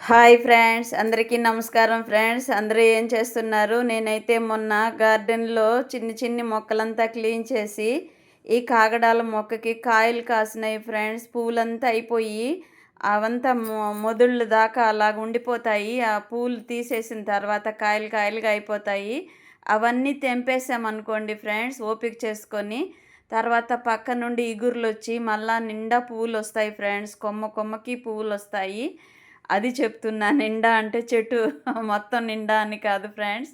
Hi friends, అందరికీ నమస్కారం friends. అందరూ ఏం చేస్తున్నారు? నేనైతే మొన్న గార్డెన్లో చిన్ని చిన్ని మొక్కలంతా క్లీన్ చేసి ఈ కాగడాల మొక్కకి కాయలు కాసినాయి ఫ్రెండ్స్. పూలంతా అయిపోయి అవంతా మొదుళ్ళు దాకా అలాగ ఉండిపోతాయి. ఆ పూలు తీసేసిన తర్వాత కాయలు కాయలుగా అయిపోతాయి. అవన్నీ తెంపేసామనుకోండి ఫ్రెండ్స్, ఓపిక చేసుకొని తర్వాత పక్క నుండి ఇగుర్లు వచ్చి మళ్ళా నిండా పువ్వులు వస్తాయి ఫ్రెండ్స్. కొమ్మ కొమ్మకి పువ్వులు వస్తాయి. అది చెప్తున్నా. నిండా అంటే చెట్టు మొత్తం నిండా అని కాదు ఫ్రెండ్స్.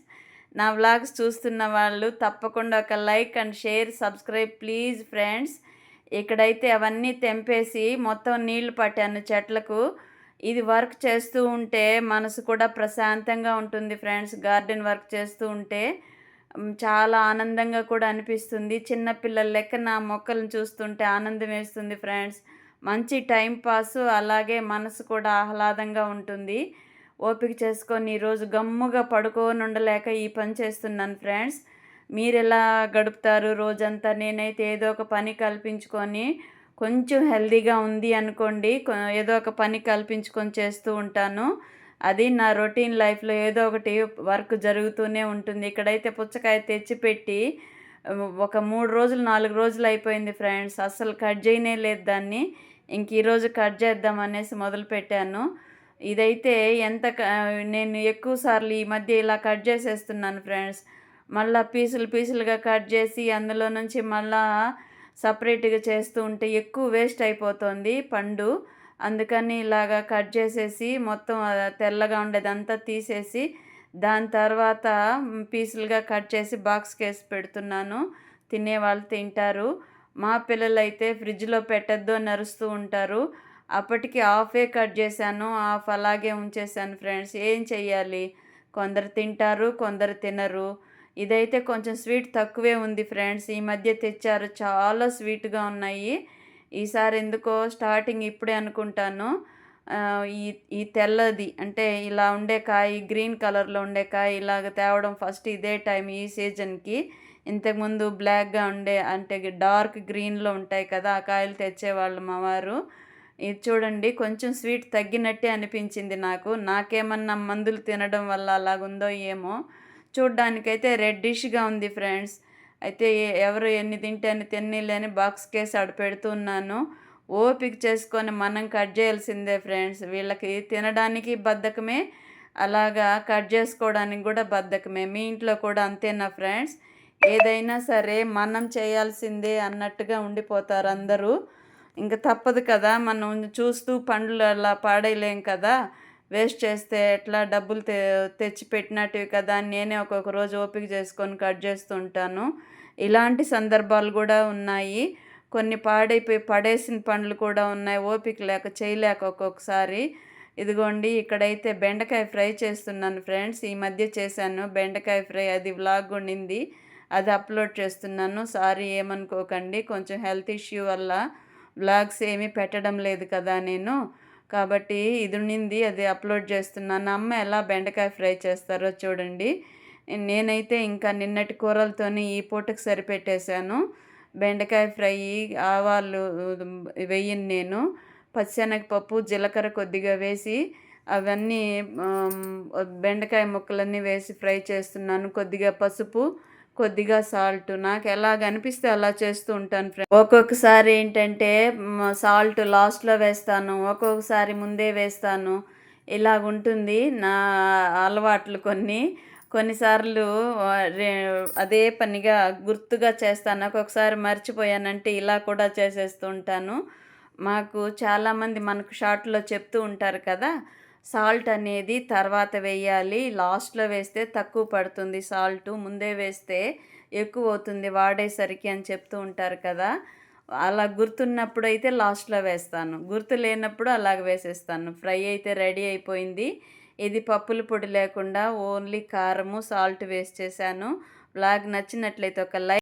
నా వ్లాగ్స్ చూస్తున్న వాళ్ళు తప్పకుండా ఒక like and share, subscribe please friends. ఇక్కడైతే అవన్నీ తెంపేసి మొత్తం నీళ్లు పట్టాను చెట్లకు. ఇది వర్క్ చేస్తూ ఉంటే మనసు కూడా ప్రశాంతంగా ఉంటుంది ఫ్రెండ్స్. గార్డెన్ వర్క్ చేస్తూ ఉంటే చాలా ఆనందంగా కూడా అనిపిస్తుంది. చిన్నపిల్లల లెక్క నా మొక్కలను చూస్తుంటే ఆనందం వేస్తుంది ఫ్రెండ్స్. మంచి టైం పాసు, అలాగే మనసు కూడా ఆహ్లాదంగా ఉంటుంది. ఓపిక చేసుకొని ఈరోజు గమ్ముగా పడుకొని ఉండలేక ఈ పని చేస్తున్నాను ఫ్రెండ్స్. మీరు ఎలా గడుపుతారు రోజంతా? నేనైతే ఏదో ఒక పని కల్పించుకొని కొంచెం హెల్తీగా ఉంది అనుకోండి, ఏదో ఒక పని కల్పించుకొని చేస్తూ ఉంటాను. అది నా రొటీన్ లైఫ్లో ఏదో ఒకటి వర్క్ జరుగుతూనే ఉంటుంది. ఇక్కడైతే పుచ్చకాయ తెచ్చిపెట్టి ఒక 3 రోజులు 4 రోజులు అయిపోయింది ఫ్రెండ్స్. అస్సలు కట్ చేయనే లేదు దాన్ని. ఈరోజు కట్ చేద్దామనేసి మొదలుపెట్టాను. ఇదైతే నేను ఎక్కువ సార్లు ఈ మధ్య ఇలా కట్ చేసేస్తున్నాను ఫ్రెండ్స్. మళ్ళీ పీసులు పీసులుగా కట్ చేసి అందులో నుంచి మళ్ళా సపరేట్గా చేస్తూ ఉంటే ఎక్కువ వేస్ట్ అయిపోతుంది పండు. అందుకని ఇలాగా కట్ చేసేసి మొత్తం తెల్లగా ఉండేదంతా తీసేసి దాని తర్వాత పీసులుగా కట్ చేసి బాక్స్కి వేసి పెడుతున్నాను. తినేవాళ్ళు తింటారు. మా పిల్లలైతే ఫ్రిడ్జ్లో పెట్టద్దు అని అరుస్తూ ఉంటారు. అప్పటికి హాఫే కట్ చేశాను, హాఫ్ అలాగే ఉంచేసాను ఫ్రెండ్స్. ఏం చెయ్యాలి? కొందరు తింటారు, కొందరు తినరు. ఇదైతే కొంచెం స్వీట్ తక్కువే ఉంది ఫ్రెండ్స్. ఈ మధ్య తెచ్చారు, చాలా స్వీట్గా ఉన్నాయి. ఈసారి ఎందుకో స్టార్టింగ్ ఇప్పుడే అనుకుంటాను ఈ ఈ తెల్లది అంటే ఇలా ఉండే కాయ, గ్రీన్ కలర్లో ఉండే కాయ ఇలాగ తేవడం ఫస్ట్ ఇదే టైం ఈ సీజన్కి. ఇంతకుముందు బ్లాక్గా ఉండే అంటే డార్క్ గ్రీన్లో ఉంటాయి కదా, ఆ కాయలు తెచ్చేవాళ్ళు మా వారు. ఇది చూడండి, కొంచెం స్వీట్ తగ్గినట్టే అనిపించింది నాకు. నాకేమన్నా మందులు తినడం వల్ల అలాగుందో ఏమో. చూడ్డానికైతే రెడ్డిష్గా ఉంది ఫ్రెండ్స్. అయితే ఎవరు ఎన్ని తింటే అన్ని తినలేని బాక్స్ కేసి ఆడ పెడుతున్నాను. ఓపిక చేసుకొని మనం కట్ చేయాల్సిందే ఫ్రెండ్స్. వీళ్ళకి తినడానికి బద్ధకమే, అలాగా కట్ చేసుకోవడానికి కూడా బద్ధకమే. మీ ఇంట్లో కూడా అంతేనా ఫ్రెండ్స్? ఏదైనా సరే మనం చేయాల్సిందే అన్నట్టుగా ఉండిపోతారు అందరూ. ఇంక తప్పదు కదా, మనం చూస్తూ పండ్లు అలా పాడేయలేం కదా. వేస్ట్ చేస్తే ఎట్లా? డబ్బులు తెచ్చి పెట్టినట్టువి కదా అని నేనే ఒక్కొక్క రోజు ఓపిక చేసుకొని కట్ చేస్తూ ఉంటాను. ఇలాంటి సందర్భాలు కూడా ఉన్నాయి. కొన్ని పాడైపోయి పడేసిన పండ్లు కూడా ఉన్నాయి, ఓపిక లేక చేయలేక ఒక్కొక్కసారి. ఇదిగోండి, ఇక్కడైతే బెండకాయ ఫ్రై చేస్తున్నాను ఫ్రెండ్స్. ఈ మధ్య చేశాను బెండకాయ ఫ్రై, అది వ్లాగ్ ఉండింది, అది అప్లోడ్ చేస్తున్నాను. సారీ ఏమనుకోకండి, కొంచెం హెల్త్ ఇష్యూ వల్ల వ్లాగ్స్ ఏమీ పెట్టడం లేదు కదా నేను. కాబట్టి ఇది ఉండింది, అది అప్లోడ్ చేస్తున్నాను. అమ్మ ఎలా బెండకాయ ఫ్రై చేస్తారో చూడండి. నేనైతే ఇంకా నిన్నటి కూరలతోనే ఈ పూటకు సరిపెట్టేశాను. బెండకాయ ఫ్రై, ఆవాలు వేయను నేను. పచ్చిశనగపప్పు, జీలకర్ర కొద్దిగా వేసి అవన్నీ బెండకాయ ముక్కలన్నీ వేసి ఫ్రై చేస్తున్నాను. కొద్దిగా పసుపు, కొద్దిగా సాల్ట్, నాకు ఎలాగ అనిపిస్తే అలా చేస్తూ ఉంటాను ఫ్రెండ్స్. ఒక్కొక్కసారి ఏంటంటే సాల్ట్ లాస్ట్లో వేస్తాను, ఒక్కొక్కసారి ముందే వేస్తాను. ఇలాగుంటుంది నా అలవాట్లు కొన్ని. కొన్నిసార్లు అదే పనిగా గుర్తుగా చేస్తాను, ఒక్కొక్కసారి మర్చిపోయానంటే ఇలా కూడా చేసేస్తూ ఉంటాను. మాకు చాలామంది మనకు షార్ట్లో చెప్తూ ఉంటారు కదా, సాల్ట్ అనేది తర్వాత వేయాలి, లాస్ట్లో వేస్తే తక్కువ పడుతుంది సాల్ట్, ముందే వేస్తే ఎక్కువ అవుతుంది వాడేసరికి అని చెప్తూ ఉంటారు కదా. అలా గుర్తున్నప్పుడు అయితే లాస్ట్లో వేస్తాను, గుర్తు లేనప్పుడు అలాగ వేసేస్తాను. ఫ్రై అయితే రెడీ అయిపోయింది. ఇది పప్పుల పొడి లేకుండా ఓన్లీ కారము, సాల్ట్ వేస్ట్ చేశాను. బ్లాగ్ నచ్చినట్లయితే ఒక లైక్